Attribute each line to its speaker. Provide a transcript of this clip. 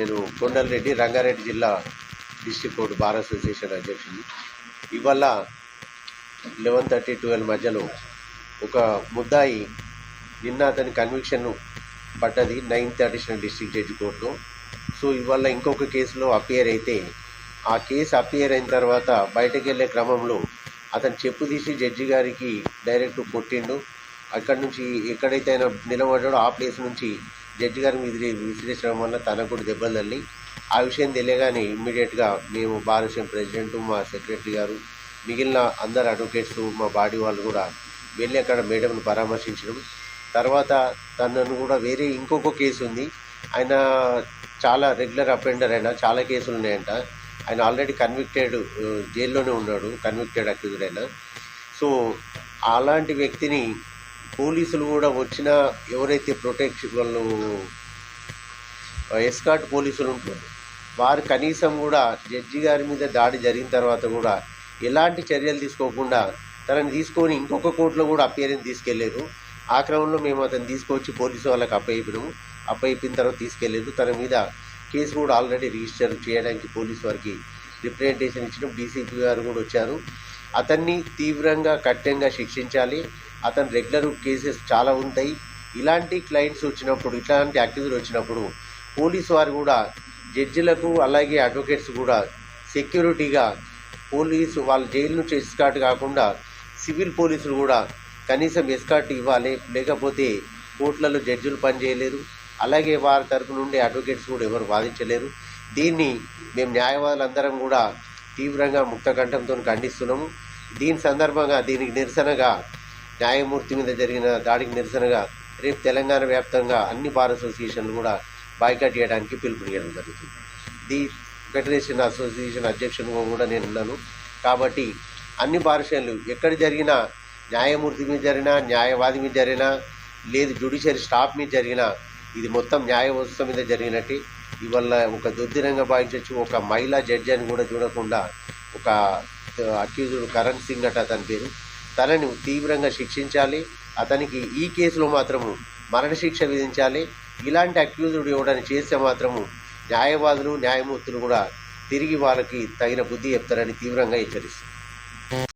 Speaker 1: నేను కొండలరెడ్డి రంగారెడ్డి జిల్లా district court bar association అధ్యక్షుడిని. ఇవాళ 11:30 12 మధ్యలో ఒక ముద్దాయి నిన్న అతని కన్విక్షన్ పడ్డది 9th అడిషనల్ డిస్ట్రిక్ట్ జడ్జి కోర్టులో. సో ఇవాళ ఇంకొక కేసులో అపియర్ అయితే ఆ కేసు అపియర్ అయిన తర్వాత బయటకు వెళ్ళే క్రమంలో అతను చెప్పు తీసి జడ్జి గారికి డైరెక్ట్ కొట్టిండు. అక్కడి నుంచి ఎక్కడైతే ఆయన నిలబడ్డాడో ఆ ప్లేస్ నుంచి జడ్జి గారికి విసిరేసడం వల్ల తనకు కూడా దెబ్బలు తల్లి. ఆ విషయం తెలియగానే ఇమ్మీడియట్గా మేము బార్ అసోసియేషన్ ప్రెసిడెంట్, మా సెక్రటరీ గారు, మిగిలిన అందరు అడ్వకేట్స్, మా బాడీ వాళ్ళు కూడా వెళ్ళి అక్కడ మేడంను పరామర్శించడం. తర్వాత తనను కూడా వేరే ఇంకొక కేసు ఉంది, ఆయన చాలా రెగ్యులర్ అఫెండర్, అయినా చాలా కేసులు ఉన్నాయంట. ఆయన ఆల్రెడీ కన్విక్టెడ్, జైల్లోనే ఉన్నాడు, కన్విక్టెడ్ అక్యూజ్డ్ అయినా. సో అలాంటి వ్యక్తిని పోలీసులు కూడా వచ్చిన ఎవరైతే ప్రొటెక్షన్ వాళ్ళు ఎస్కార్ట్ పోలీసులు ఉంటారు వారు కనీసం కూడా జడ్జి గారి మీద దాడి జరిగిన తర్వాత కూడా ఎలాంటి చర్యలు తీసుకోకుండా తనని తీసుకొని ఇంకొక కోర్టులో కూడా అప్పేరెన్స్ తీసుకెళ్లారు. ఆ క్రమంలో మేము అతను తీసుకొచ్చి పోలీసు వాళ్ళకి అప్పయిపోయిన తర్వాత తీసుకెళ్లారు. తన మీద కేసు కూడా ఆల్రెడీ రిజిస్టర్ చేయడానికి పోలీసు వారికి రిప్రజెంటేషన్ ఇచ్చిన డీసీపీ గారు కూడా వచ్చారు. అతన్ని తీవ్రంగా కఠినంగా శిక్షించాలి. అతను రెగ్యులర్ కేసెస్ చాలా ఉంటాయి. ఇలాంటి క్లయింట్స్ వచ్చినప్పుడు, ఇట్లాంటి అక్యూజులు వచ్చినప్పుడు పోలీసు వారు కూడా జడ్జిలకు అలాగే అడ్వకేట్స్ కూడా సెక్యూరిటీగా పోలీసు వాళ్ళ జైలు నుంచి ఎస్కార్ట్ కాకుండా సివిల్ పోలీసులు కూడా కనీసం ఎస్కార్ట్ ఇవ్వాలి. లేకపోతే కోర్టులలో జడ్జిలు పనిచేయలేరు, అలాగే వారి తరపు నుండి అడ్వకేట్స్ కూడా ఎవరు వాదించలేరు. దీన్ని మేము న్యాయవాదులందరం కూడా తీవ్రంగా ముక్తకంఠంతో ఖండిస్తున్నాము. దీని సందర్భంగా దీనికి నిరసనగా న్యాయమూర్తి మీద జరిగిన దాడికి నిరసనగా రేపు తెలంగాణ వ్యాప్తంగా అన్ని బార్ అసోసియేషన్లు కూడా బాయ్కాట్ చేయడానికి పిలుపునియడం జరుగుతుంది. ది ఫెడరేషన్ అసోసియేషన్ అధ్యక్షునిగా కూడా నేను ఉన్నాను. కాబట్టి అన్ని బార్ అసోసియేషన్లు ఎక్కడ జరిగినా, న్యాయమూర్తి మీద జరిగినా, న్యాయవాది మీద జరిగినా, లేదు జ్యుడిషియరీ స్టాఫ్ మీద జరిగినా, ఇది మొత్తం న్యాయ వ్యవస్థ మీద జరిగినట్టే. ఇవాళ ఒక దుర్దినంగా భావించవచ్చు. ఒక మహిళా జడ్జి అని కూడా చూడకుండా ఒక అక్యూజ్డ్ కరణ్ సింగ్ అట అతని పేరు, తనని తీవ్రంగా శిక్షించాలి. అతనికి ఈ కేసులో మాత్రము మరణశిక్ష విధించాలి. ఇలాంటి అక్యూజ్డ్ ఎవడని చేస్తే మాత్రము న్యాయవాదులు, న్యాయమూర్తులు కూడా తిరిగి వాళ్ళకి తగిన బుద్ధి చెప్తారని తీవ్రంగా హెచ్చరిస్తారు.